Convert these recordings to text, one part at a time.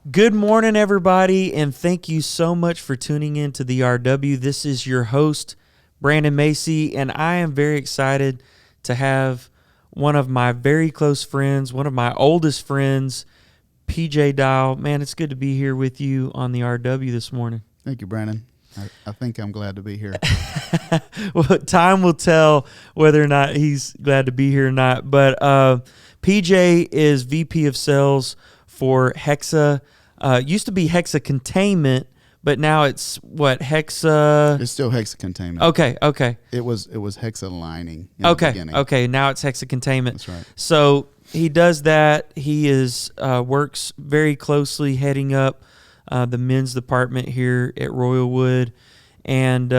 Good morning, everybody, and thank you so much for tuning in to the RW. This is your host, Brandon Macy, and I am very excited to have one of my very close friends, one of my oldest friends, PJ Dial. Man, it's good to be here with you on the RW this morning. Thank you, Brandon. I think I'm glad to be here. Well, time will tell whether or not he's glad to be here or not, but PJ is VP of Sales for Hexa. Used to be Hexa Containment, but now it's what, Hexa? It's still Hexa Containment. Okay. It was Hexa Lining in the beginning. Okay. Now it's Hexa Containment. That's right. So he does that. He works very closely heading up the men's department here at Royalwood. And,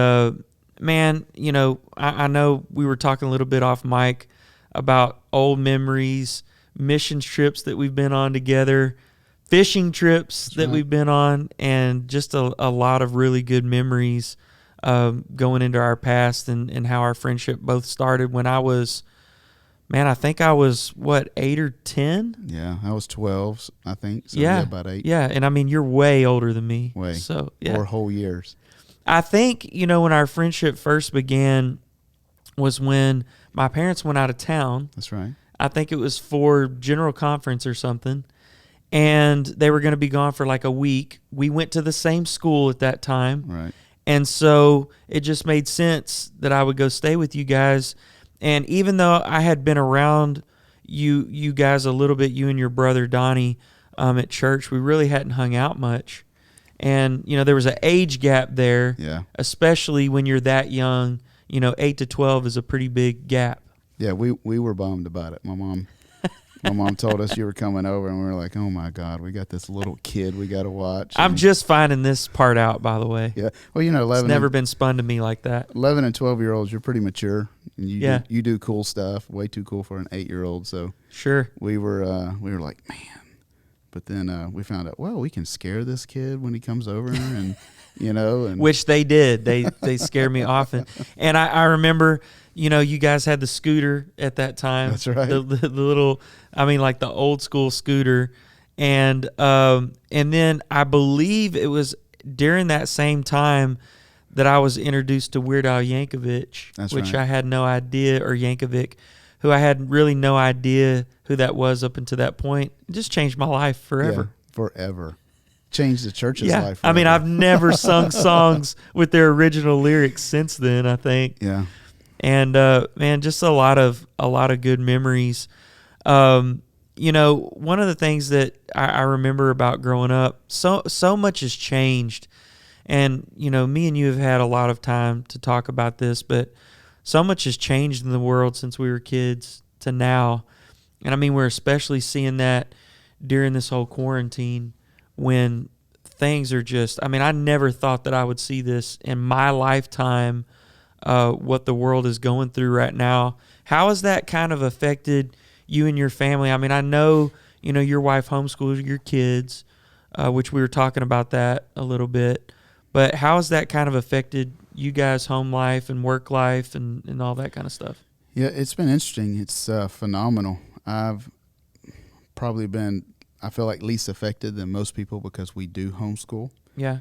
man, you know, I know we were talking a little bit off mic about old memories, mission trips that we've been on together, fishing trips that we've been on, and just a lot of really good memories going into our past and how our friendship both started when I was, I think I was, 8 or 10? Yeah, I was 12, I think. So yeah, about 8. Yeah, and I mean, you're way older than me. Way. So, yeah. 4 whole years. I think, you know, when our friendship first began was when my parents went out of town. That's right. I think it was for General Conference or something, and they were going to be gone for like a week. We went to the same school at that time. Right. And so it just made sense that I would go stay with you guys. And even though I had been around you guys a little bit, you and your brother Donnie, at church, we really hadn't hung out much. And, you know, there was an age gap there, especially when you're that young. You know, 8 to 12 is a pretty big gap. Yeah, we were bummed about it. My mom told us you were coming over, and we were like, oh, my God, we got this little kid we got to watch. I'm just finding this part out, by the way. Yeah. Well, you know, it's never been spun to me like that. 11 and 12-year-olds, you're pretty mature. And you do cool stuff, way too cool for an 8-year-old. So sure, we were like, man. But then we found out, well, we can scare this kid when he comes over, and you know, and which they did. They scare me often. And I remember, you know, you guys had the scooter at that time. That's right. The little, like the old school scooter, and then I believe it was during that same time that I was introduced to Weird Al Yankovic, which I had no idea, or Yankovic, who I had really no idea who that was up until that point. It just changed my life forever. Yeah, forever. Changed the church's life forever. I mean, I've never sung songs with their original lyrics since then, I think. Yeah. And, man, just a lot of good memories. You know, one of the things that I remember about growing up, so much has changed. And, you know, me and you have had a lot of time to talk about this, but so much has changed in the world since we were kids to now. And I mean, we're especially seeing that during this whole quarantine when things are just, I never thought that I would see this in my lifetime, what the world is going through right now. How has that kind of affected you and your family? I mean, I know, you know, your wife homeschools your kids, which we were talking about that a little bit, but how has that kind of affected you guys' home life and work life and all that kind of stuff? Yeah, it's been interesting. It's phenomenal. I've probably been, I feel like, least affected than most people because we do homeschool. Yeah.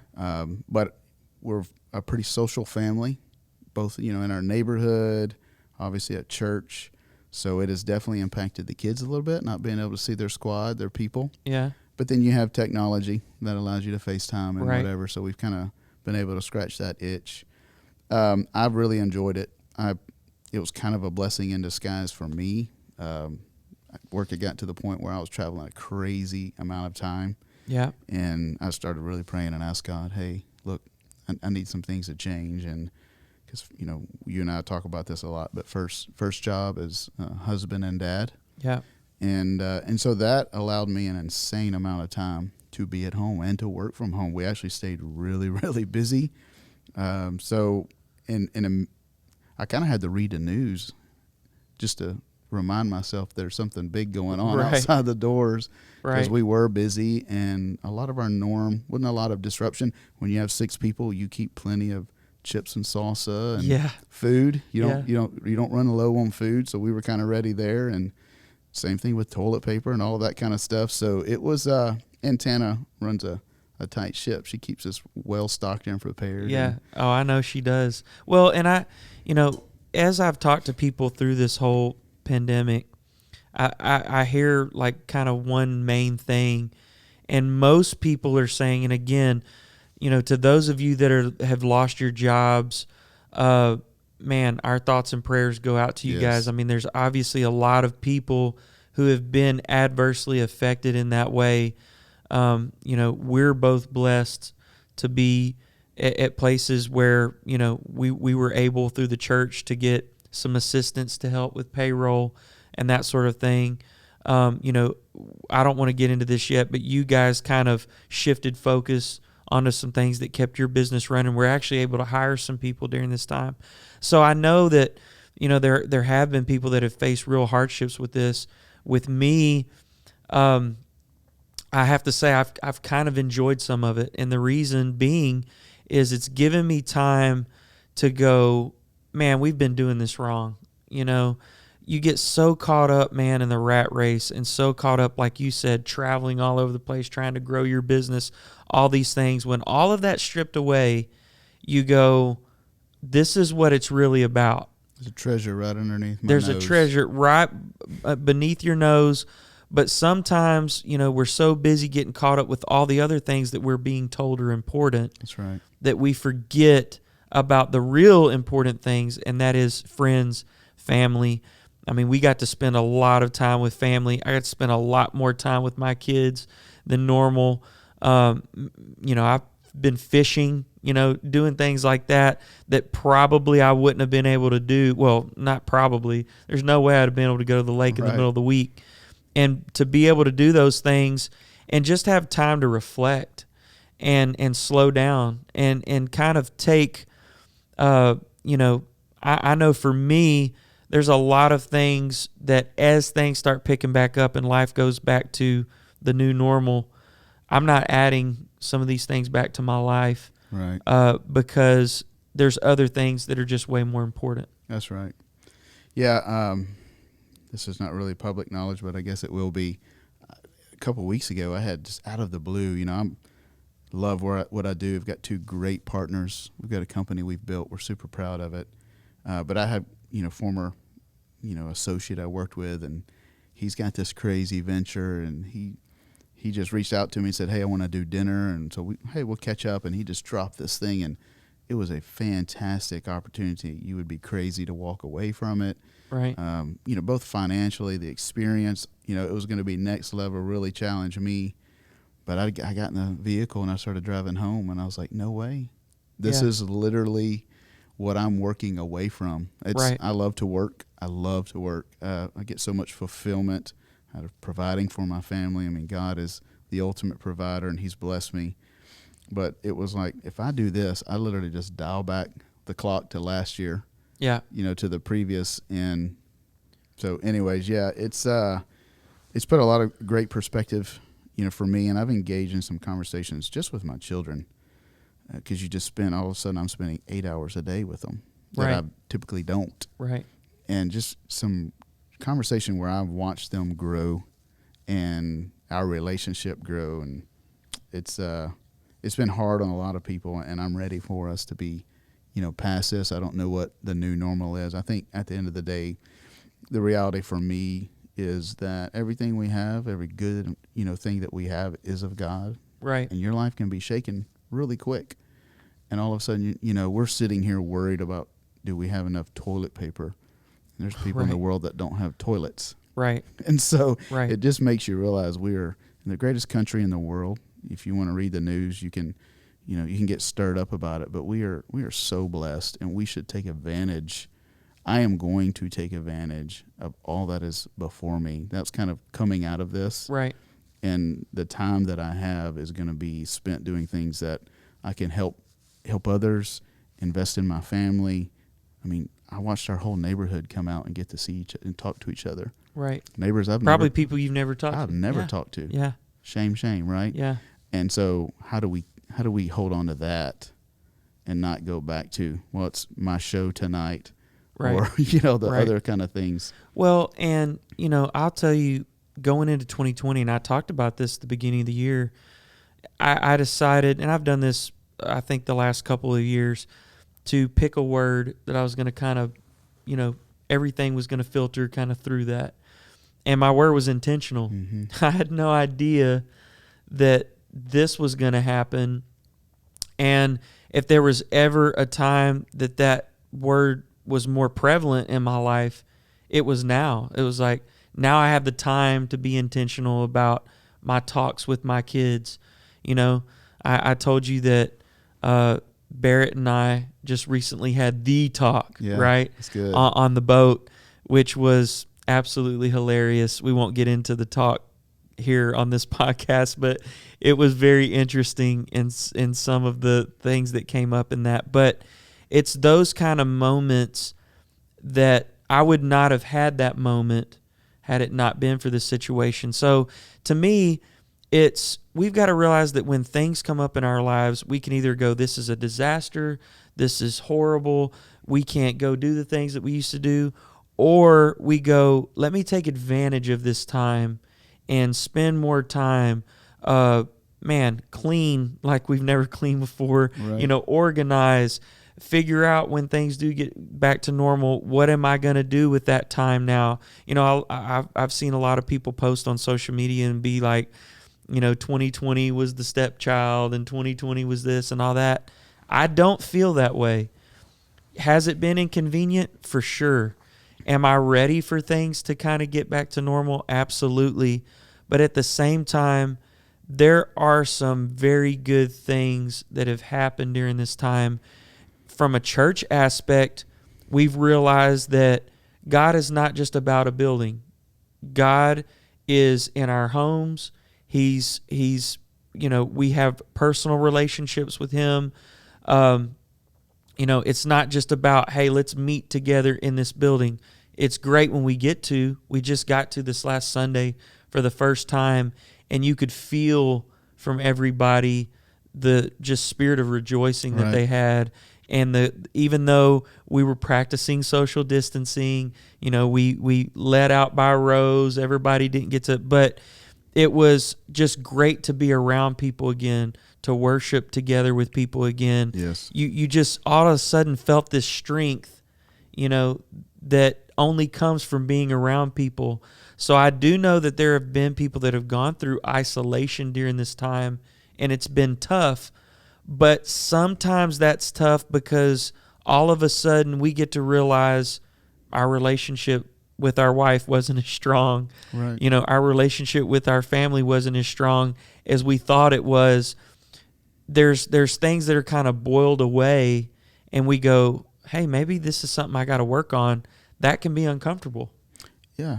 But we're a pretty social family, both, you know, in our neighborhood, obviously at church. So it has definitely impacted the kids a little bit, not being able to see their squad, their people. Yeah. But then you have technology that allows you to FaceTime and whatever. So we've kind of been able to scratch that itch. I've really enjoyed it. It was kind of a blessing in disguise for me. Work had got to the point where I was traveling a crazy amount of time. Yeah. And I started really praying and asked God, hey, look, I need some things to change. And because, you know, you and I talk about this a lot, but first job is husband and dad. Yeah. And so that allowed me an insane amount of time to be at home and to work from home. We actually stayed really, really busy. So I kind of had to read the news just to remind myself there's something big going on outside the doors, because we were busy, and a lot of our norm wasn't a lot of disruption. When you have 6 people, you keep plenty of chips and salsa and food. You don't run low on food, so we were kind of ready there, and same thing with toilet paper and all of that kind of stuff. So it was, and Tana runs a tight ship. She keeps us well stocked and prepared. Yeah. Oh, I know she does. Well, and as I've talked to people through this whole pandemic, I hear like kind of one main thing, and most people are saying, and again, to those of you that have lost your jobs, man, our thoughts and prayers go out to you guys. I mean, there's obviously a lot of people who have been adversely affected in that way. We're both blessed to be at places where, we were able through the church to get some assistance to help with payroll and that sort of thing. I don't want to get into this yet, but you guys kind of shifted focus onto some things that kept your business running. We're actually able to hire some people during this time. So I know that, there have been people that have faced real hardships with this. With me, I have to say I've kind of enjoyed some of it. And the reason being is it's given me time to go, man, we've been doing this wrong. You get so caught up, man, in the rat race and so caught up, like you said, traveling all over the place, trying to grow your business, all these things. When all of that's stripped away, you go, this is what it's really about. There's a treasure right underneath my There's nose. A treasure right beneath your nose. But sometimes, we're so busy getting caught up with all the other things that we're being told are important. That's right. That we forget about the real important things, and that is friends, family. I mean, we got to spend a lot of time with family. I got to spend a lot more time with my kids than normal. I've been fishing, doing things like that probably I wouldn't have been able to do. Well, not probably. There's no way I'd have been able to go to the lake in the middle of the week. And to be able to do those things and just have time to reflect and slow down and kind of take, I know for me, there's a lot of things that as things start picking back up and life goes back to the new normal, I'm not adding some of these things back to my life. Right. Because there's other things that are just way more important. That's right. Yeah. This is not really public knowledge, but I guess it will be. A couple of weeks ago, I had just out of the blue, I love what I do. I've got two great partners. We've got a company we've built. We're super proud of it. But I had, former, associate I worked with, and he's got this crazy venture, and he just reached out to me and said, hey, I want to do dinner. And so we'll catch up. And he just dropped this thing, and it was a fantastic opportunity. You would be crazy to walk away from it. Right. Both financially, the experience, it was going to be next level, really challenge me. But I got in the vehicle and I started driving home, and I was like, no way. This is literally what I'm working away from. Right. I love to work. I get so much fulfillment out of providing for my family. I mean, God is the ultimate provider, and he's blessed me. But it was like, if I do this, I literally just dial back the clock to last year. Yeah. To the previous. And so anyways, it's put a lot of great perspective, for me. And I've engaged in some conversations just with my children, because you just spend, all of a sudden I'm spending 8 hours a day with them that I typically don't. Right. And just some conversation where I've watched them grow and our relationship grow. And it's been hard on a lot of people, and I'm ready for us to be, past this. I don't know what the new normal is. I think at the end of the day, the reality for me is that everything we have, every good, thing that we have is of God. Right. And your life can be shaken really quick. And all of a sudden, we're sitting here worried about, do we have enough toilet paper? And there's people in the world that don't have toilets. Right. And so it just makes you realize we are in the greatest country in the world. If you want to read the news, you can get stirred up about it, but we are so blessed, and we should take advantage. I am going to take advantage of all that is before me. That's kind of coming out of this. Right. And the time that I have is going to be spent doing things that I can help others, invest in my family. I mean, I watched our whole neighborhood come out and get to see and talk to each other. Right. Neighbors people you've never talked to. I've never talked to. Yeah. Shame, right? Yeah. And so how do we hold on to that and not go back to, well, it's my show tonight, or, the other kind of things. Well, and, I'll tell you, going into 2020, and I talked about this at the beginning of the year, I decided, and I've done this, I think, the last couple of years, to pick a word that I was going to kind of, everything was going to filter kind of through that. And my word was intentional. Mm-hmm. I had no idea that this was going to happen. And if there was ever a time that word was more prevalent in my life, it was now. It was like, now I have the time to be intentional about my talks with my kids. I told you that Barrett and I just recently had the talk, right? That's good. On the boat, which was absolutely hilarious. We won't get into the talk here on this podcast, but it was very interesting in some of the things that came up in that. But it's those kind of moments that I would not have had that moment had it not been for this situation. So to me, we've got to realize that when things come up in our lives, we can either go, this is a disaster, this is horrible, we can't go do the things that we used to do, or we go, let me take advantage of this time and spend more time, clean like we've never cleaned before, right. Organize, figure out when things do get back to normal, what am I going to do with that time now? I've seen a lot of people post on social media and be like, 2020 was the stepchild and 2020 was this and all that. I don't feel that way. Has it been inconvenient? For sure. Am I ready for things to kind of get back to normal? Absolutely. But at the same time, there are some very good things that have happened during this time. From a church aspect, we've realized that God is not just about a building. God is in our homes. He's we have personal relationships with Him. It's not just about, hey, let's meet together in this building. It's great when we just got to this last Sunday for the first time, and you could feel from everybody the just spirit of rejoicing that they had. And even though we were practicing social distancing, we let out by rows, everybody didn't get to, but it was just great to be around people again, to worship together with people again. Yes. You just all of a sudden felt this strength, that only comes from being around people. So I do know that there have been people that have gone through isolation during this time, and it's been tough. But sometimes that's tough because all of a sudden we get to realize our relationship with our wife wasn't as strong. Right. Our relationship with our family wasn't as strong as we thought it was. There's things that are kind of boiled away, and we go, hey, maybe this is something I got to work on. That can be uncomfortable. Yeah,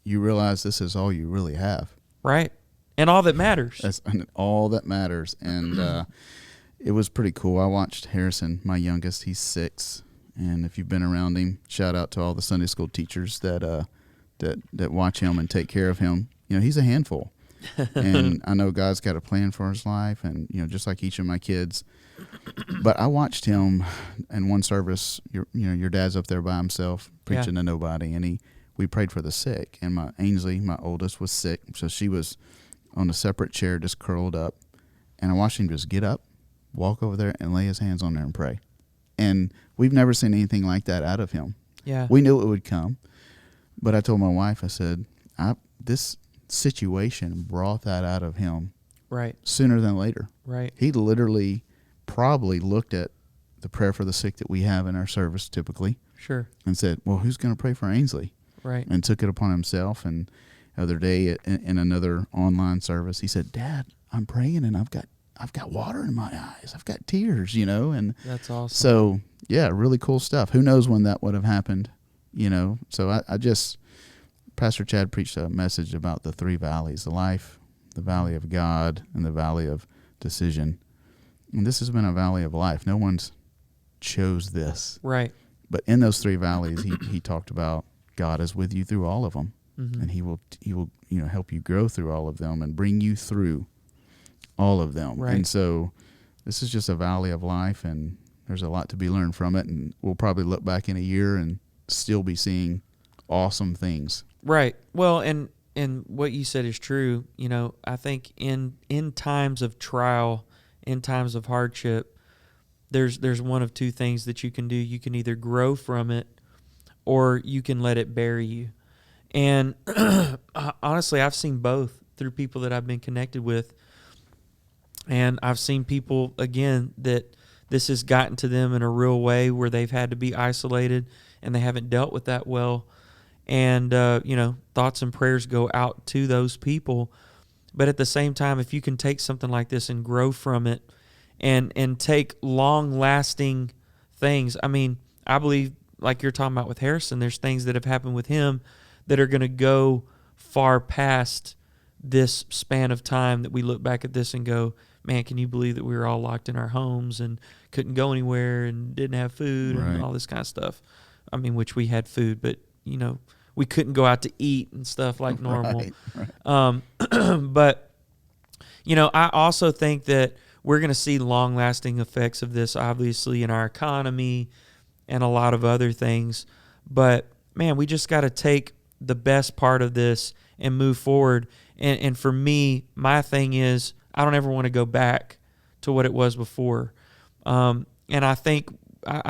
you realize this is all you really have. Right. And all that matters. That's all that matters. And it was pretty cool. I watched Harrison, my youngest. He's 6. And if you've been around him, shout out to all the Sunday school teachers that watch him and take care of him. He's a handful. And I know God's got a plan for his life, and just like each of my kids. But I watched him in one service. Your dad's up there by himself preaching to nobody, and we prayed for the sick. And my Ainsley, my oldest, was sick, so she was on a separate chair, just curled up. And I watched him just get up, walk over there, and lay his hands on there and pray. And we've never seen anything like that out of him. Yeah, we knew it would come, but I told my wife, I said, this situation brought that out of him right sooner than later. Right. He literally probably looked at the prayer for the sick that we have in our service typically. Sure. And said, well, who's going to pray for Ainsley? Right. And took it upon himself. And the other day in another online service, he said, Dad, I'm praying and I've got water in my eyes. I've got tears, and that's awesome. So yeah, really cool stuff. Who knows when that would have happened, so I just, Pastor Chad preached a message about the 3 valleys, the life, the valley of God, and the valley of decision. And this has been a valley of life. No one's chose this. Right. But in those 3 valleys, he talked about God is with you through all of them. Mm-hmm. And he will help you grow through all of them and bring you through all of them. Right. And so this is just a valley of life, and there's a lot to be learned from it. And we'll probably look back in a year and still be seeing awesome things. Right. Well, and what you said is true. You know, I think in times of trial, in times of hardship, there's one of two things that you can do. You can either grow from it, or you can let it bury you. And honestly, I've seen both through people that I've been connected with. And I've seen people, again, that this has gotten to them in a real way where they've had to be isolated and they haven't dealt with that well. And, thoughts and prayers go out to those people. But at the same time, if you can take something like this and grow from it and take long-lasting things, I mean, I believe, like you're talking about with Harrison, there's things that have happened with him that are going to go far past this span of time that we look back at this and go, man, can you believe that we were all locked in our homes and couldn't go anywhere and didn't have food and all this kind of stuff? I mean, which we had food, but, we couldn't go out to eat and stuff like normal. Right. But, I also think that we're going to see long-lasting effects of this, obviously, in our economy and a lot of other things. But, man, we just got to take the best part of this and move forward. And for me, my thing is I don't ever want to go back to what it was before. And I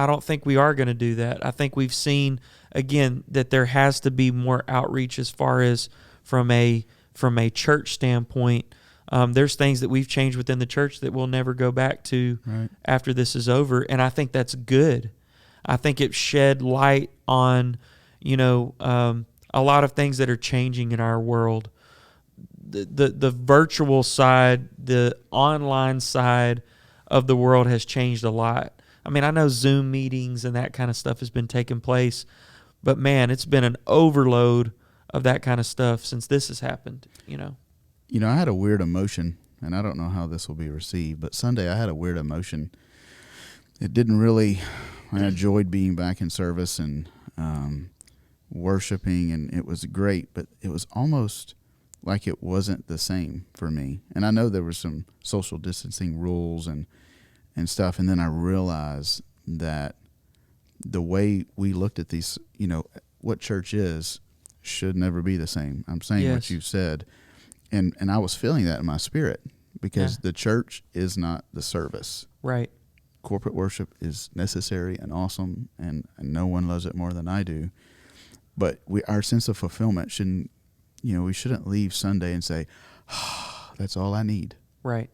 don't think we are going to do that. I think we've seen, again, that there has to be more outreach as far as from a church standpoint. There's things that we've changed within the church that we'll never go back to after this is over. And I think that's good. I think it shed light on, a lot of things that are changing in our world. The virtual side, the online side of the world has changed a lot. I mean, I know Zoom meetings and that kind of stuff has been taking place, but man, it's been an overload of that kind of stuff since this has happened, I had a weird emotion, and I don't know how this will be received, but Sunday I had a weird emotion. It didn't really, I enjoyed being back in service and worshiping, and it was great, but it was almost like it wasn't the same for me. And I know there were some social distancing rules and stuff, and then I realized that the way we looked at these, what church is should never be the same. I'm saying what you said, and I was feeling that in my spirit because the church is not the service. Right. Corporate worship is necessary and awesome, and no one loves it more than I do. But our sense of fulfillment shouldn't, we shouldn't leave Sunday and say, that's all I need. Right.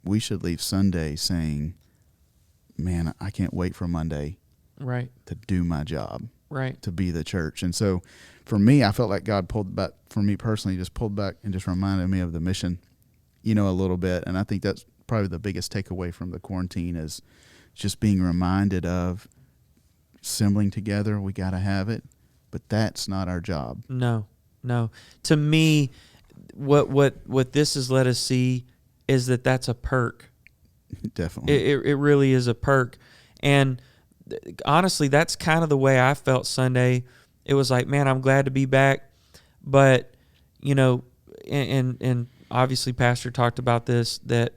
We should leave Sunday saying, man, I can't wait for Monday to do my job, to be the church. And so for me, I felt like God pulled back, for me personally, just pulled back and just reminded me of the mission, a little bit. And I think that's probably the biggest takeaway from the quarantine is just being reminded of assembling together. We got to have it, but that's not our job. No. To me, what this has let us see is that that's a perk. Definitely. It really is a perk. And honestly, that's kind of the way I felt Sunday. It was like, man, I'm glad to be back. But, and obviously Pastor talked about this, that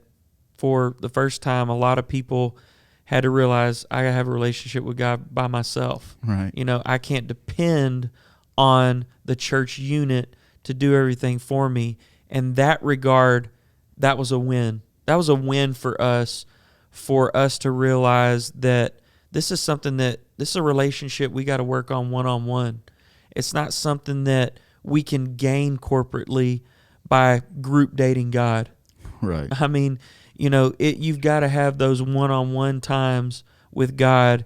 for the first time, a lot of people had to realize I have a relationship with God by myself. Right. I can't depend on the church unit to do everything for me. In that regard, that was a win. That was a win for us to realize that this is a relationship we got to work on one-on-one. It's not something that we can gain corporately by group dating God. Right. I mean, you've got to have those one-on-one times with God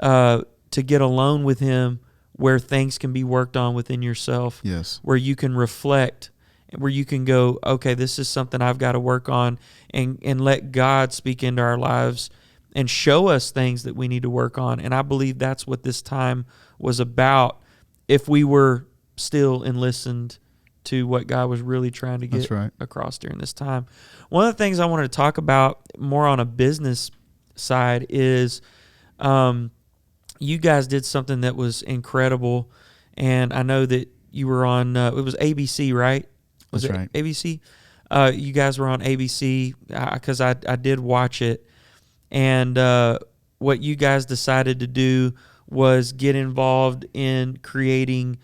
to get alone with Him where things can be worked on within yourself. Yes. Where you can reflect, where you can go, okay, this is something I've got to work on, and let God speak into our lives and show us things that we need to work on. And I believe that's what this time was about, if we were still and listened to what God was really trying to get across during this time. One of the things I wanted to talk about more on a business side is you guys did something that was incredible, and I know that you were on, it was ABC, right? Was That's it right. ABC? You guys were on ABC because I did watch it, and what you guys decided to do was get involved in creating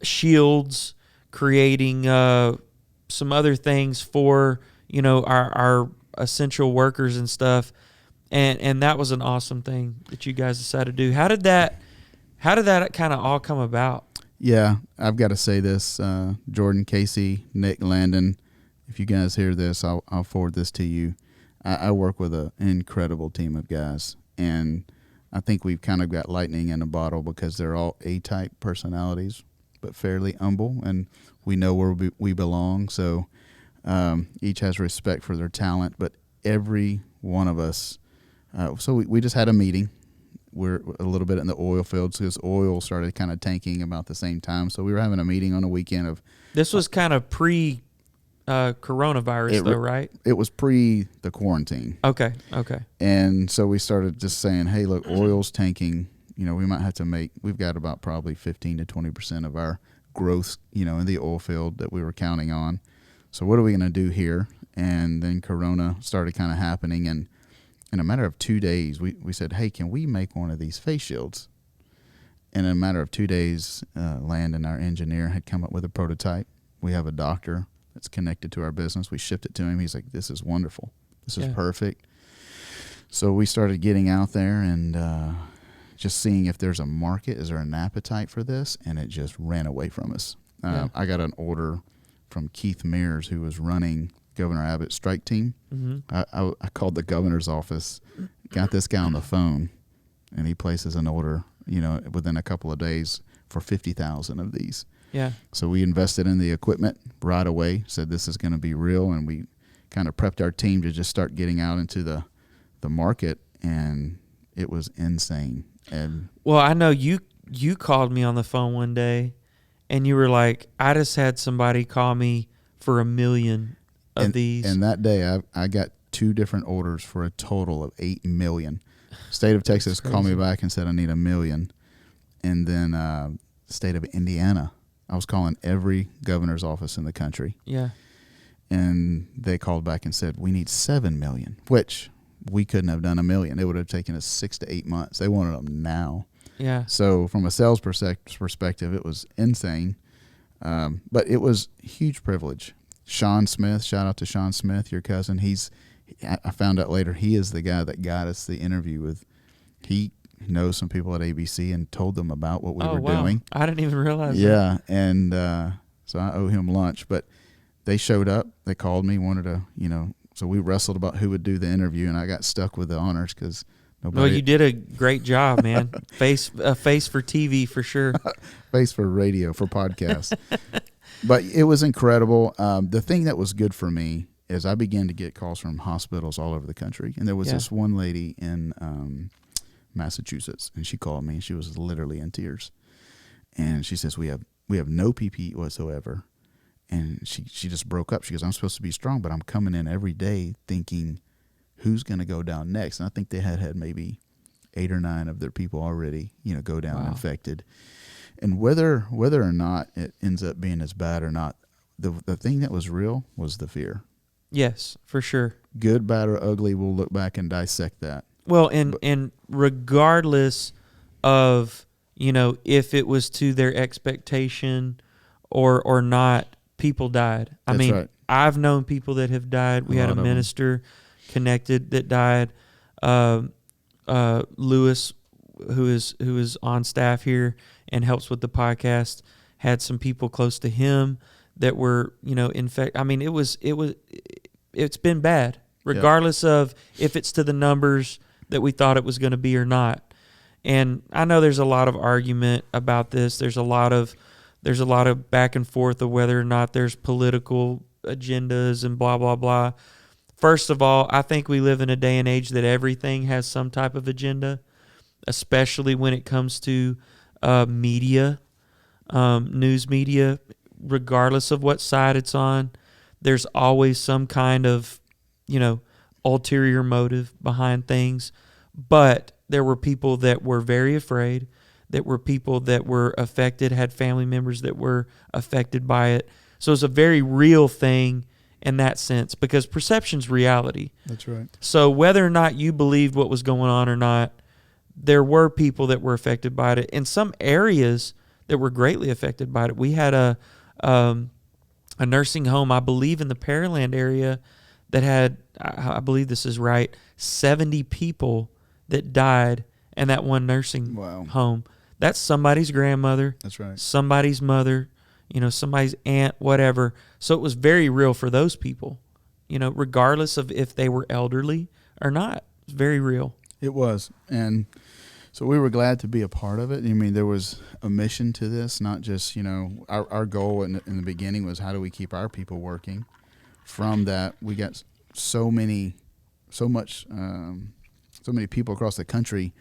shields, creating some other things for, our essential workers and stuff. And that was an awesome thing that you guys decided to do. How did that kind of all come about? Yeah, I've got to say this, Jordan, Casey, Nick, Landon, if you guys hear this, I'll forward this to you. I work with an incredible team of guys, and I think we've kind of got lightning in a bottle because they're all A-type personalities, but fairly humble, and we know where we belong. So each has respect for their talent, but every one of us, so we just had a meeting. We're a little bit in the oil fields because oil started kind of tanking about the same time. So we were having a meeting on a weekend of. This was kind of coronavirus, though, right? It was pre the quarantine. Okay. And so we started just saying, hey, look, oil's tanking. We might have to we've got about probably 15 to 20% of our growth, in the oil field that we were counting on. So what are we going to do here? And then Corona started kind of happening, and in a matter of 2 days, we said, hey, can we make one of these face shields? And in a matter of 2 days, Landon, our engineer, had come up with a prototype. We have a doctor that's connected to our business. We shipped it to him. He's like, this is wonderful. This is perfect. So we started getting out there and just seeing if there's a market. Is there an appetite for this? And it just ran away from us. I got an order from Keith Mears, who was running Governor Abbott's strike team. Mm-hmm. I called the governor's office, got this guy on the phone, and he places an order, within a couple of days for 50,000 of these. Yeah. So we invested in the equipment right away, said this is going to be real, and we kind of prepped our team to just start getting out into the market, and it was insane. And well, I know you called me on the phone one day, and you were like, I just had somebody call me for 1 million of these. And that day, I got 2 different orders for a total of 8 million. State of Texas called me back and said I need 1 million. And then state of Indiana, I was calling every governor's office in the country. Yeah. And they called back and said, we need 7 million, which we couldn't have done 1 million. It would have taken us 6 to 8 months. They wanted them now. Yeah. So from a sales perspective, it was insane. But it was a huge privilege. Sean Smith, shout out to Sean Smith, your cousin. I found out later, he is the guy that got us the interview with. He knows some people at ABC and told them about what we were doing. I didn't even realize that. Yeah, and so I owe him lunch. But they showed up. They called me, wanted to, so we wrestled about who would do the interview, and I got stuck with the honors because nobody. Well, you did a great job, man. face for TV for sure. Face for radio, for podcasts. But it was incredible. The thing that was good for me is I began to get calls from hospitals all over the country. And there was this one lady in Massachusetts, and she called me, and she was literally in tears. And she says, we have no PPE whatsoever. And she just broke up. She goes, I'm supposed to be strong, but I'm coming in every day thinking, who's going to go down next? And I think they had maybe 8 or 9 of their people already, go down infected. And whether or not it ends up being as bad or not, the thing that was real was the fear. Yes, for sure. Good, bad, or ugly, we'll look back and dissect that. Well, and regardless of, if it was to their expectation or not, people died. I mean, right. I've known people that have died. We had a minister connected that died. Lewis, who is on staff here and helps with the podcast, had some people close to him that were, infected. I mean, it's been bad, regardless of if it's to the numbers that we thought it was going to be or not. And I know there's a lot of argument about this. There's a lot of back and forth of whether or not there's political agendas and blah, blah, blah. First of all, I think we live in a day and age that everything has some type of agenda, especially when it comes to media, news media, regardless of what side it's on. There's always some kind of, ulterior motive behind things. But there were people that were very afraid. That were people that were affected, had family members that were affected by it. So it's a very real thing in that sense, because perception's reality. That's right. So whether or not you believed what was going on or not, there were people that were affected by it. In some areas that were greatly affected by it, we had a nursing home, I believe in the Pearland area, that had, I believe this is right, 70 people that died in that one nursing home. That's somebody's grandmother. That's right. Somebody's mother, somebody's aunt, whatever. So it was very real for those people, regardless of if they were elderly or not. It's very real. It was. And so we were glad to be a part of it. I mean, there was a mission to this, not just, our goal in the beginning was how do we keep our people working. From that, we got so many people across the country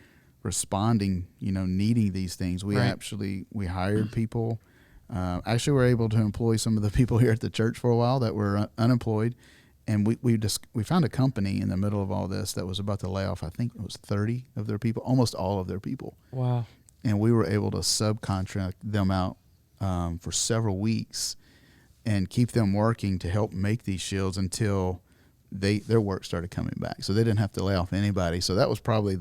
responding, needing these things. We we hired people. Actually, we were able to employ some of the people here at the church for a while that were unemployed. And we found a company in the middle of all this that was about to lay off, I think it was 30 of their people, almost all of their people. Wow. And we were able to subcontract them out for several weeks and keep them working to help make these shields until their work started coming back. So they didn't have to lay off anybody. So that was probably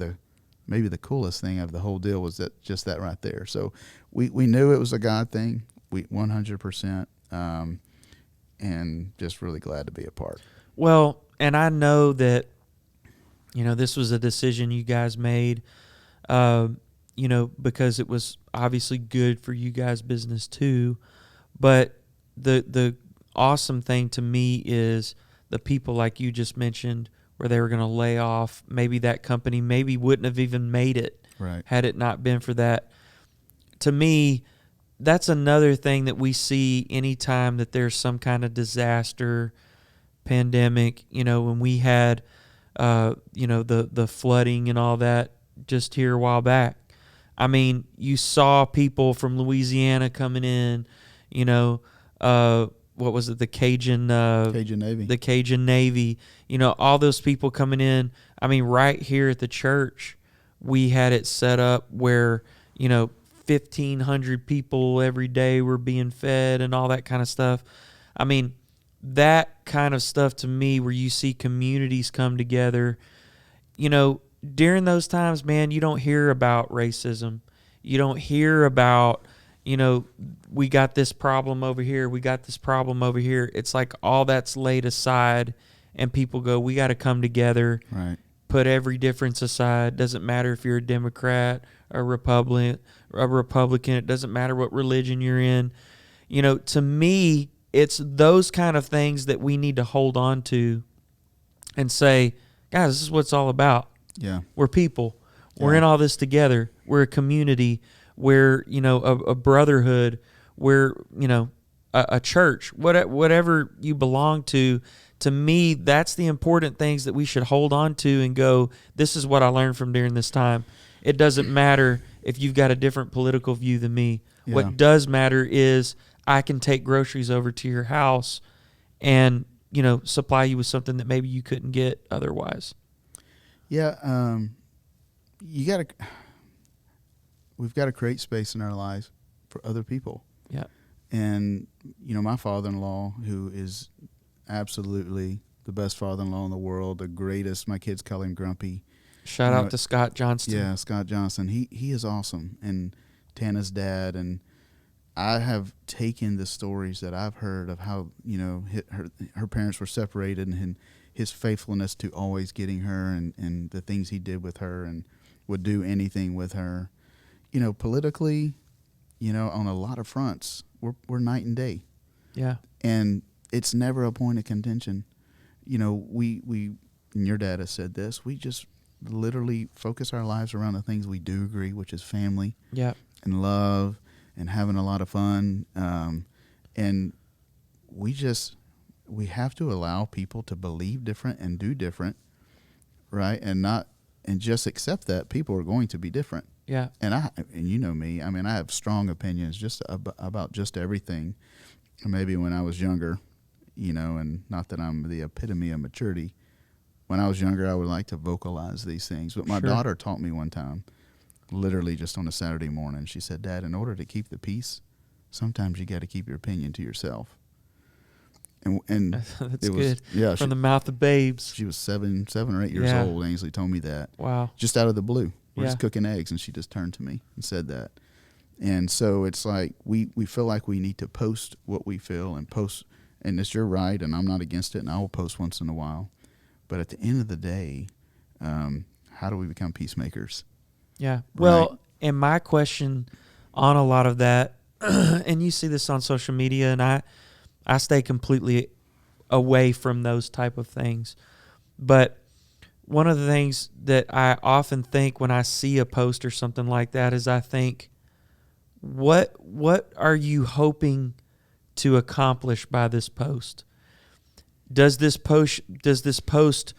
maybe the coolest thing of the whole deal was that right there. So we knew it was a God thing, 100%, and just really glad to be a part. Well, and I know that, this was a decision you guys made, because it was obviously good for you guys' business too. But the awesome thing to me is the people like you just mentioned where they were going to lay off. Maybe that company wouldn't have even made it had it not been for that. To me, that's another thing that we see anytime that there's some kind of disaster, pandemic, when we had, the flooding and all that just here a while back. I mean, you saw people from Louisiana coming in, what was it, the Cajun Navy. The Cajun Navy, all those people coming in. I mean, right here at the church, we had it set up where, 1,500 people every day were being fed and all that kind of stuff. I mean, that kind of stuff to me where you see communities come together, during those times, man, you don't hear about racism. You don't hear about, we got this problem over here. We got this problem over here. It's like all that's laid aside and people go, we got to come together, put every difference aside. Doesn't matter if you're a Democrat, a Republican. It doesn't matter what religion you're in. To me, it's those kind of things that we need to hold on to and say, guys, this is what it's all about. Yeah. We're people. We're in all this together. We're a community. We're, a brotherhood. We're, a church. Whatever you belong to me, that's the important things that we should hold on to and go, this is what I learned from during this time. It doesn't matter if you've got a different political view than me. Yeah. What does matter is I can take groceries over to your house and, supply you with something that maybe you couldn't get otherwise. Yeah. We've got to create space in our lives for other people. Yeah. And, my father-in-law, who is absolutely the best father-in-law in the world, the greatest, my kids call him Grumpy. Shout out to Scott Johnston. Yeah, Scott Johnston. He is awesome. And Tana's dad. And I have taken the stories that I've heard of how, her parents were separated and his faithfulness to always getting her and the things he did with her and would do anything with her. Politically, on a lot of fronts, we're night and day. Yeah. And it's never a point of contention. We and your dad has said this, we just literally focus our lives around the things we do agree, which is family. Yeah. And love and having a lot of fun. And we have to allow people to believe different and do different, right? And just accept that people are going to be different. Yeah. And you know me, I mean, I have strong opinions just about just everything. Maybe when I was younger, and not that I'm the epitome of maturity. When I was younger, I would like to vocalize these things. But my daughter taught me one time, literally just on a Saturday morning, she said, Dad, in order to keep the peace, sometimes you got to keep your opinion to yourself. And that's good. Yeah, from the mouth of babes. She was 7 or 8 years old. Ainsley told me that. Wow. Just out of the blue. We're just cooking eggs. And she just turned to me and said that. And so it's like we feel like we need to post what we feel and post, and it's your right, and I'm not against it, and I will post once in a while. But at the end of the day, how do we become peacemakers? Yeah. Well, right? And my question on a lot of that, and you see this on social media, and I stay completely away from those type of things. But one of the things that I often think when I see a post or something like that is I think, what are you hoping to accomplish by this post? Does this post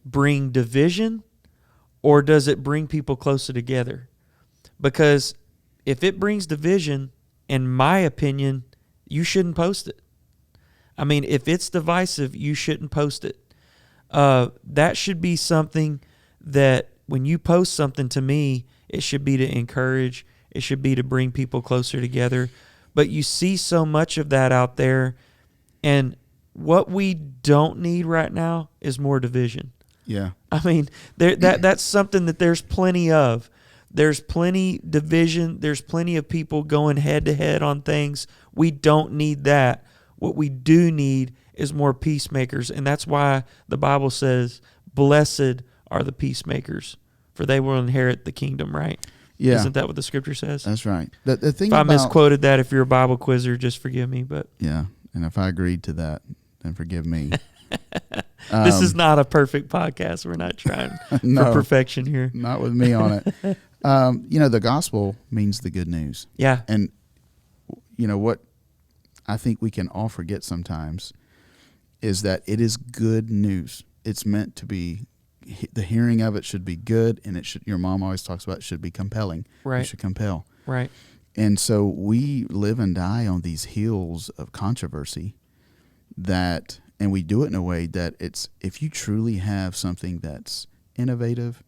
bring division, or does it bring people closer together? Because if it brings division, in my opinion, you shouldn't post it. I mean, if it's divisive, you shouldn't post it. That should be something that when you post something, to me, it should be to encourage. It should be to bring people closer together. But you see so much of that out there, and what we don't need right now is more division. Yeah. I mean, that's something that there's plenty of. There's plenty division. There's plenty of people going head to head on things. We don't need that. What we do need is more peacemakers. And that's why the Bible says, blessed are the peacemakers, for they will inherit the kingdom, right? Yeah. Isn't that what the scripture says? That's right. The thing if I misquoted that, if you're a Bible quizzer, just forgive me. But yeah, and if I agreed to that, then forgive me. This is not a perfect podcast. We're not trying for perfection here. Not with me on it. The gospel means the good news. Yeah. And what I think we can all forget sometimes is that it is good news. It's meant to be, the hearing of it should be good, and it should, your mom always talks about, it should be compelling. Right. It should compel. Right. And so we live and die on these hills of controversy and we do it in a way that it's, if you truly have something that's innovative,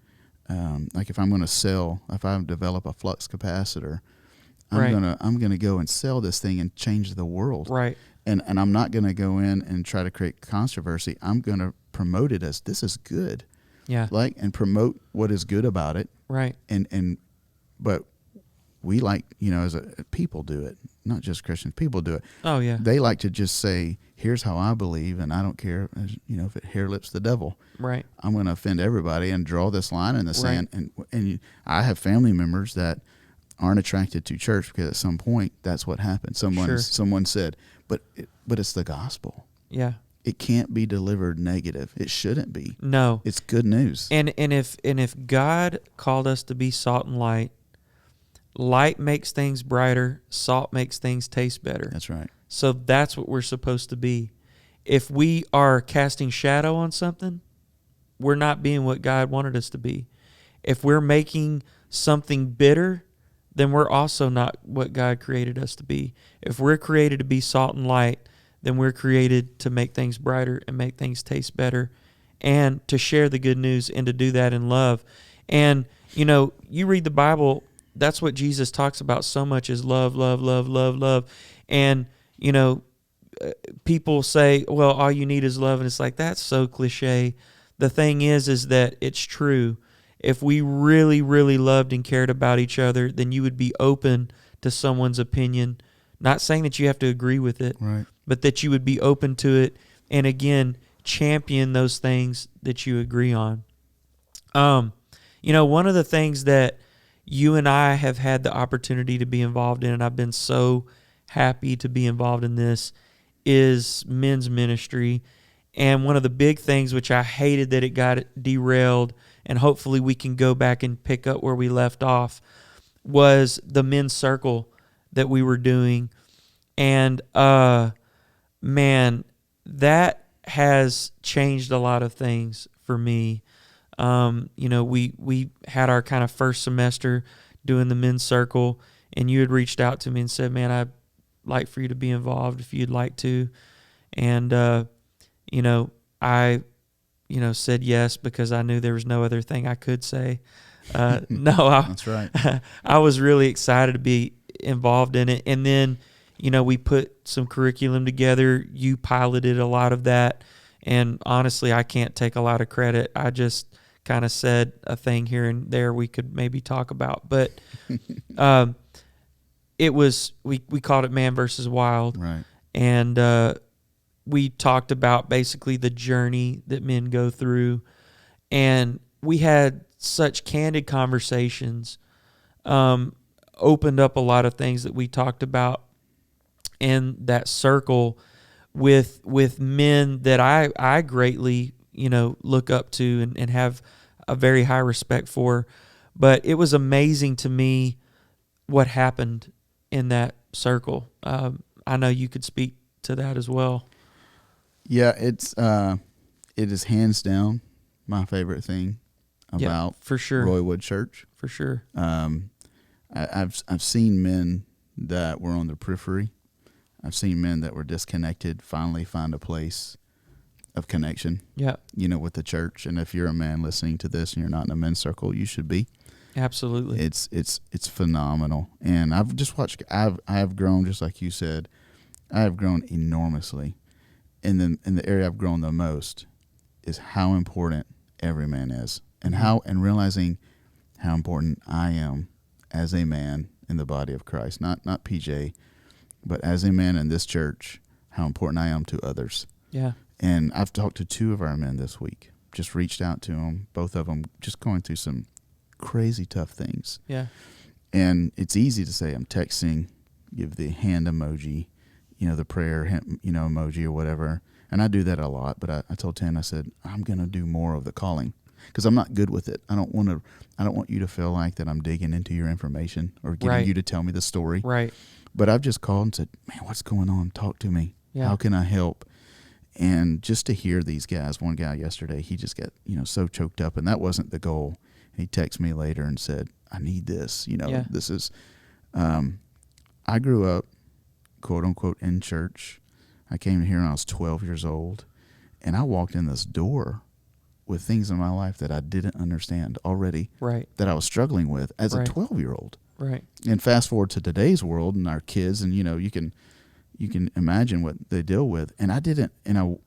like if I develop a flux capacitor, I'm gonna go and sell this thing and change the world. Right. And I'm not gonna go in and try to create controversy. I'm gonna promote it as this is good. Yeah. And promote what is good about it. Right. But we people do it, not just Christians. People do it. Oh yeah. They like to just say, "Here's how I believe," and I don't care, if it hair lips the devil. Right. I'm going to offend everybody and draw this line in the sand. And I have family members that aren't attracted to church because at some point that's what happened. Someone said, but it's the gospel. Yeah. It can't be delivered negative. It shouldn't be. No. It's good news. And if God called us to be salt and light makes things brighter, salt makes things taste better. That's right. So that's what we're supposed to be. If we are casting shadow on something, we're not being what God wanted us to be. If we're making something bitter, then we're also not what God created us to be. If we're created to be salt and light, then we're created to make things brighter and make things taste better and to share the good news and to do that in love. And, you read the Bible, that's what Jesus talks about so much is love, love, love, love, love. And, people say, well, all you need is love. And it's like, that's so cliche. The thing is that it's true. If we really, really loved and cared about each other, then you would be open to someone's opinion. Not saying that you have to agree with it, right, but that you would be open to it. And again, champion those things that you agree on. One of the things that you and I have had the opportunity to be involved in, and I've been so happy to be involved in this, is men's ministry. And one of the big things, which I hated that it got derailed, and hopefully we can go back and pick up where we left off, was the men's circle that we were doing. And, man, that has changed a lot of things for me. We had our kind of first semester doing the men's circle, and you had reached out to me and said, man, I'd like for you to be involved if you'd like to. And, I, said yes because I knew there was no other thing I could say. That's right. I was really excited to be involved in it. And then, we put some curriculum together. You piloted a lot of that. And honestly, I can't take a lot of credit. I just kind of said a thing here and there we could maybe talk about. But it was, we called it Man versus Wild. Right. And we talked about basically the journey that men go through. And we had such candid conversations, opened up a lot of things that we talked about in that circle with men that I greatly, look up to and have a very high respect for. But it was amazing to me what happened in that circle. I know you could speak to that as well. Yeah, it is hands down my favorite thing about for sure. Roywood Church. For sure. I've seen men that were on the periphery. I've seen men that were disconnected finally find a place of connection. Yeah. With the church. And if you're a man listening to this and you're not in a men's circle, you should be. Absolutely. It's phenomenal. And I've just watched. I have grown, just like you said. I have grown enormously. In the area I've grown the most is how important every man is, and realizing how important I am as a man in the body of Christ. Not PJ, but as a man in this church, how important I am to others. Yeah. And I've talked to 2 of our men this week. Just reached out to them, both of them, just going through some crazy tough things. Yeah. And it's easy to say I'm texting, give the hand emoji, the prayer, emoji or whatever. And I do that a lot, but I told Tan, I said, I'm going to do more of the calling because I'm not good with it. I don't want you to feel like that I'm digging into your information or getting you to tell me the story. Right. But I've just called and said, man, what's going on? Talk to me. Yeah. How can I help? And just to hear these guys, one guy yesterday, he just got, so choked up, and that wasn't the goal. He texted me later and said, I need this. This is, I grew up, quote unquote, in church. I came here when I was 12 years old, and I walked in this door with things in my life that I didn't understand already, right, that I was struggling with as a 12-year-old. Right. And fast forward to today's world and our kids, and you can imagine what they deal with. And I didn't, and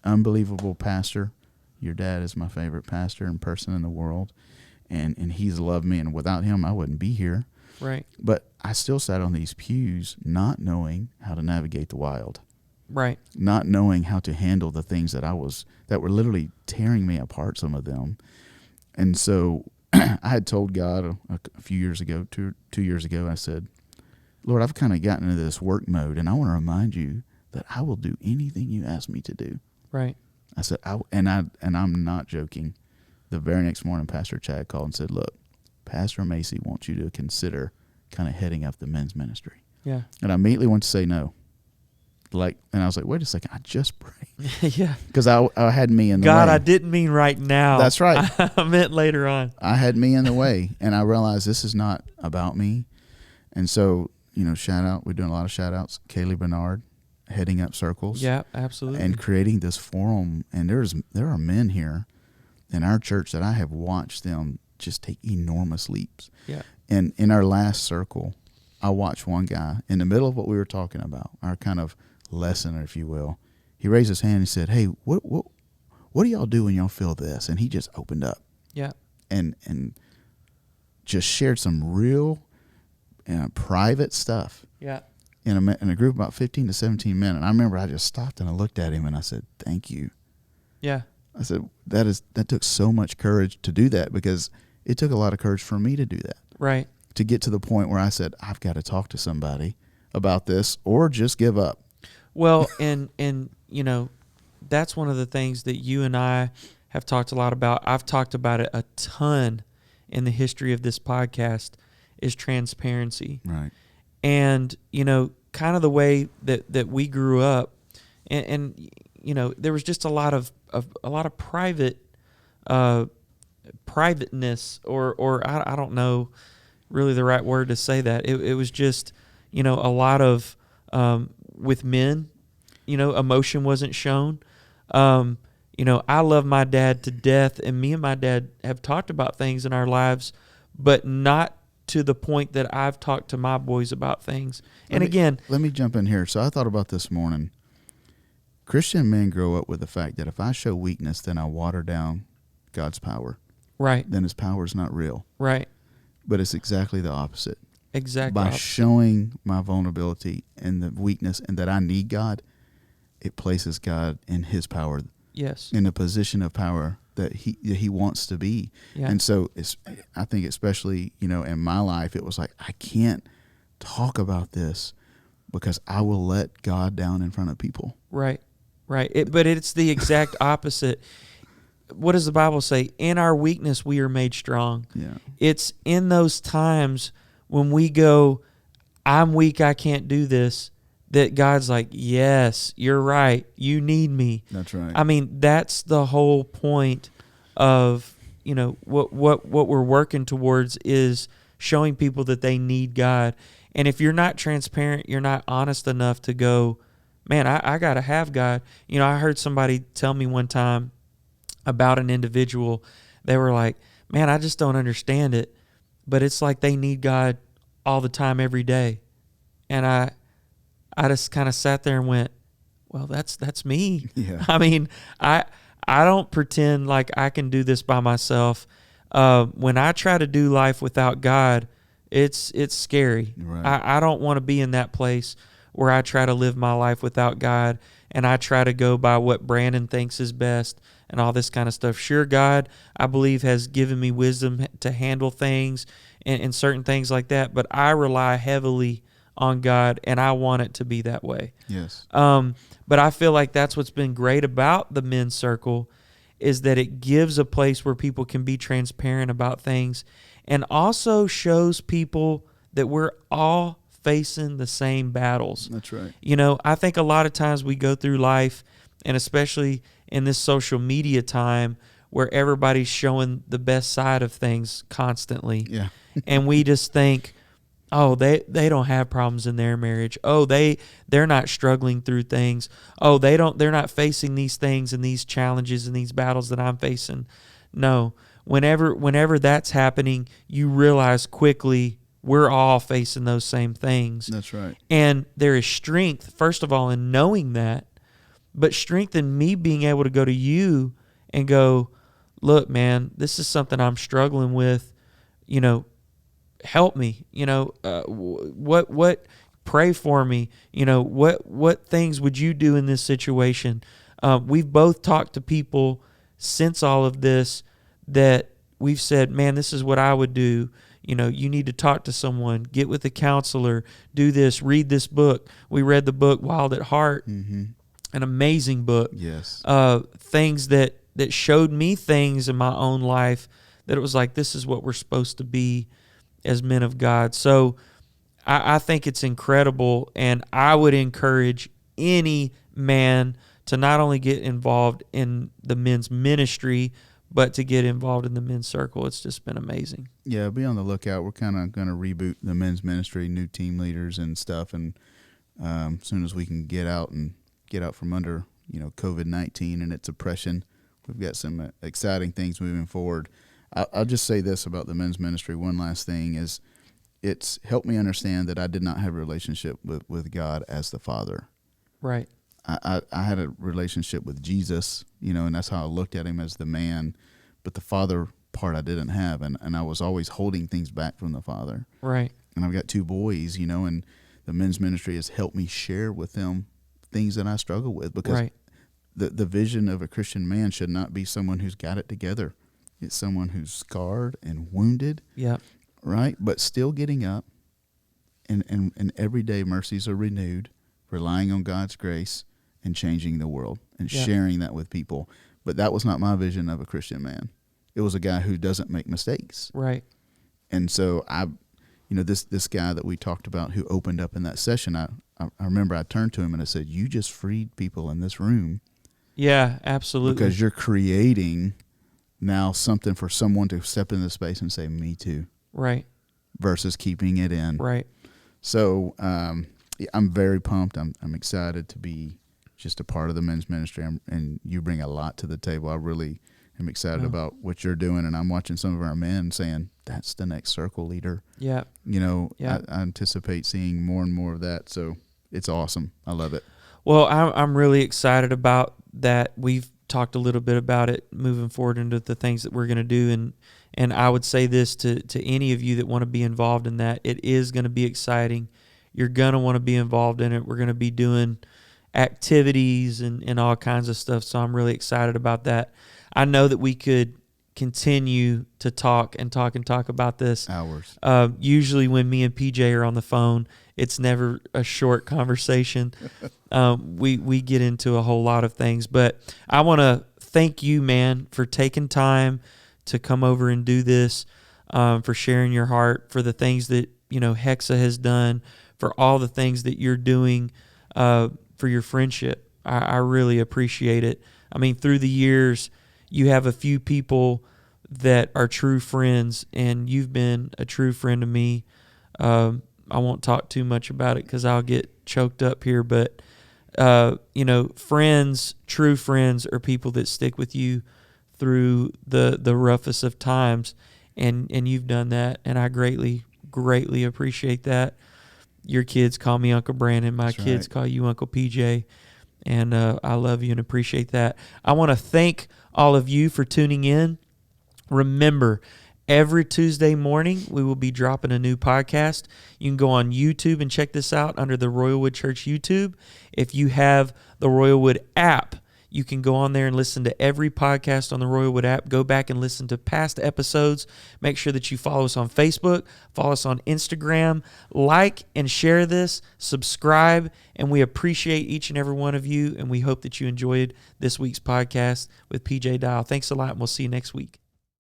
unbelievable pastor. Your dad is my favorite pastor and person in the world, and he's loved me, and without him I wouldn't be here. Right. But I still sat on these pews not knowing how to navigate the wild. Right. Not knowing how to handle the things that were literally tearing me apart, some of them. And so I had told God a few years ago, 2 years ago, I said, Lord, I've kind of gotten into this work mode, and I want to remind you that I will do anything you ask me to do. Right. I said, and I'm not joking. The very next morning, Pastor Chad called and said, look, Pastor Macy wants you to consider kind of heading up the men's ministry. Yeah. And I immediately went to say no. And I was like, wait a second, I just prayed. Yeah. Because I had me in the way. God, I didn't mean right now. That's right. I meant later on. I had me in the way, and I realized this is not about me. And so, shout out, we're doing a lot of shout outs. Kaylee Bernard, heading up circles. Yeah, absolutely. And creating this forum. And there are men here in our church that I have watched them just take enormous leaps. Yeah. And in our last circle, I watched one guy in the middle of what we were talking about, our kind of lesson, if you will. He raised his hand and said, hey, what do y'all do when y'all feel this? And he just opened up. Yeah. And just shared some real private stuff. Yeah. In a group of about 15 to 17 men. And I remember I just stopped and I looked at him and I said, thank you. Yeah. I said, that took so much courage to do that, because it took a lot of courage for me to do that. Right. To get to the point where I said, I've got to talk to somebody about this or just give up. Well, and that's one of the things that you and I have talked a lot about. I've talked about it a ton in the history of this podcast, is transparency. Right. And, kind of the way that we grew up, and there was just a lot of privateness, or I don't know really the right word to say that. It was just, a lot of, with men, emotion wasn't shown. I love my dad to death, and me and my dad have talked about things in our lives, but not to the point that I've talked to my boys about things. Let me jump in here. So I thought about this morning. Christian men grow up with the fact that if I show weakness, then I water down God's power. Right. Then his power is not real. Right. But it's exactly the opposite. Exactly. By showing my vulnerability and the weakness and that I need God, it places God in his power. Yes. In a position of power that he wants to be. Yeah. And so I think especially, in my life, it was like, I can't talk about this because I will let God down in front of people. Right. Right. But it's the exact opposite. What does the Bible say? In our weakness, we are made strong. Yeah. It's in those times when we go, I'm weak, I can't do this, that God's like, yes, you're right. You need me. That's right. I mean, that's the whole point of, what we're working towards is showing people that they need God. And if you're not transparent, you're not honest enough to go, man, I got to have God. I heard somebody tell me one time about an individual. They were like, man, I just don't understand it. But it's like they need God all the time, every day. And I just kind of sat there and went, well, that's me. Yeah. I mean, I don't pretend like I can do this by myself. When I try to do life without God, it's scary. Right. I don't want to be in that place where I try to live my life without God and I try to go by what Brandon thinks is best and all this kind of stuff. Sure, God, I believe, has given me wisdom to handle things and certain things like that, but I rely heavily on God, and I want it to be that way. Yes. But I feel like that's what's been great about the men's circle is that it gives a place where people can be transparent about things and also shows people that we're all facing the same battles. That's right. I think a lot of times we go through life, and especially in this social media time where everybody's showing the best side of things constantly. Yeah. And we just think, oh, they don't have problems in their marriage. Oh, they're not struggling through things. Oh, they're not facing these things and these challenges and these battles that I'm facing. No. Whenever that's happening, you realize quickly we're all facing those same things. That's right. And there is strength, first of all, in knowing that, but strength in me being able to go to you and go, look, man, this is something I'm struggling with, help me, what pray for me, what things would you do in this situation? We've both talked to people since all of this that we've said, man, this is what I would do. You need to talk to someone, get with a counselor, do this, read this book. We read the book Wild at Heart, Mm-hmm. an amazing book. Yes. Things that showed me things in my own life that it was like, this is what we're supposed to be as men of God. So I think it's incredible, and I would encourage any man to not only get involved in the men's ministry, but to get involved in the men's circle. It's just been amazing. Yeah, be on the lookout. We're kind of going to reboot the men's ministry, new team leaders and stuff, and as soon as we can get out from under COVID-19 and its oppression, we've got some exciting things moving forward. I'll just say this about the men's ministry. One last thing is it's helped me understand that I did not have a relationship with God as the Father. Right. I had a relationship with Jesus, and that's how I looked at him as the man, but the Father part I didn't have, and I was always holding things back from the Father. Right. And I've got two boys, and the men's ministry has helped me share with them things that I struggle with, because right. the vision of a Christian man should not be someone who's got it together. It's someone who's scarred and wounded, Yep. right? But still getting up, and every day mercies are renewed, relying on God's grace and changing the world and Yep. sharing that with people. But that was not my vision of a Christian man. It was a guy who doesn't make mistakes. Right. And so this guy that we talked about who opened up in that session, I remember I turned to him and I said, you just freed people in this room. Yeah, absolutely. Because you're creating now something for someone to step into space and say, me too. Right. Versus keeping it in. Right. So I'm very pumped. I'm excited to be just a part of the men's ministry, and you bring a lot to the table. I really am excited about what you're doing, and I'm watching some of our men saying, that's the next circle leader. Yeah. I anticipate seeing more and more of that, so it's awesome. I love it. Well, I'm really excited about that. We've talked a little bit about it moving forward into the things that we're going to do. And I would say this to any of you that want to be involved in that. It is going to be exciting. You're going to want to be involved in it. We're going to be doing activities and all kinds of stuff. So I'm really excited about that. I know that we could continue to talk about this. Hours. Usually when me and PJ are on the phone, it's never a short conversation. We get into a whole lot of things. But I want to thank you, man, for taking time to come over and do this, for sharing your heart, for the things that, Hexa has done, for all the things that you're doing for your friendship. I really appreciate it. I mean, through the years, you have a few people that are true friends, and you've been a true friend to me. I won't talk too much about it because I'll get choked up here, but, friends, true friends are people that stick with you through the roughest of times, and you've done that, and I greatly, greatly appreciate that. Your kids call me Uncle Brandon. My kids call you Uncle PJ. And I love you and appreciate that. I want to thank all of you for tuning in. Remember, every Tuesday morning, we will be dropping a new podcast. You can go on YouTube and check this out under the Royalwood Church YouTube. If you have the Royalwood app, you can go on there and listen to every podcast on the Royalwood app. Go back and listen to past episodes. Make sure that you follow us on Facebook, follow us on Instagram, like and share this, subscribe, and we appreciate each and every one of you, and we hope that you enjoyed this week's podcast with PJ Dial. Thanks a lot, and we'll see you next week.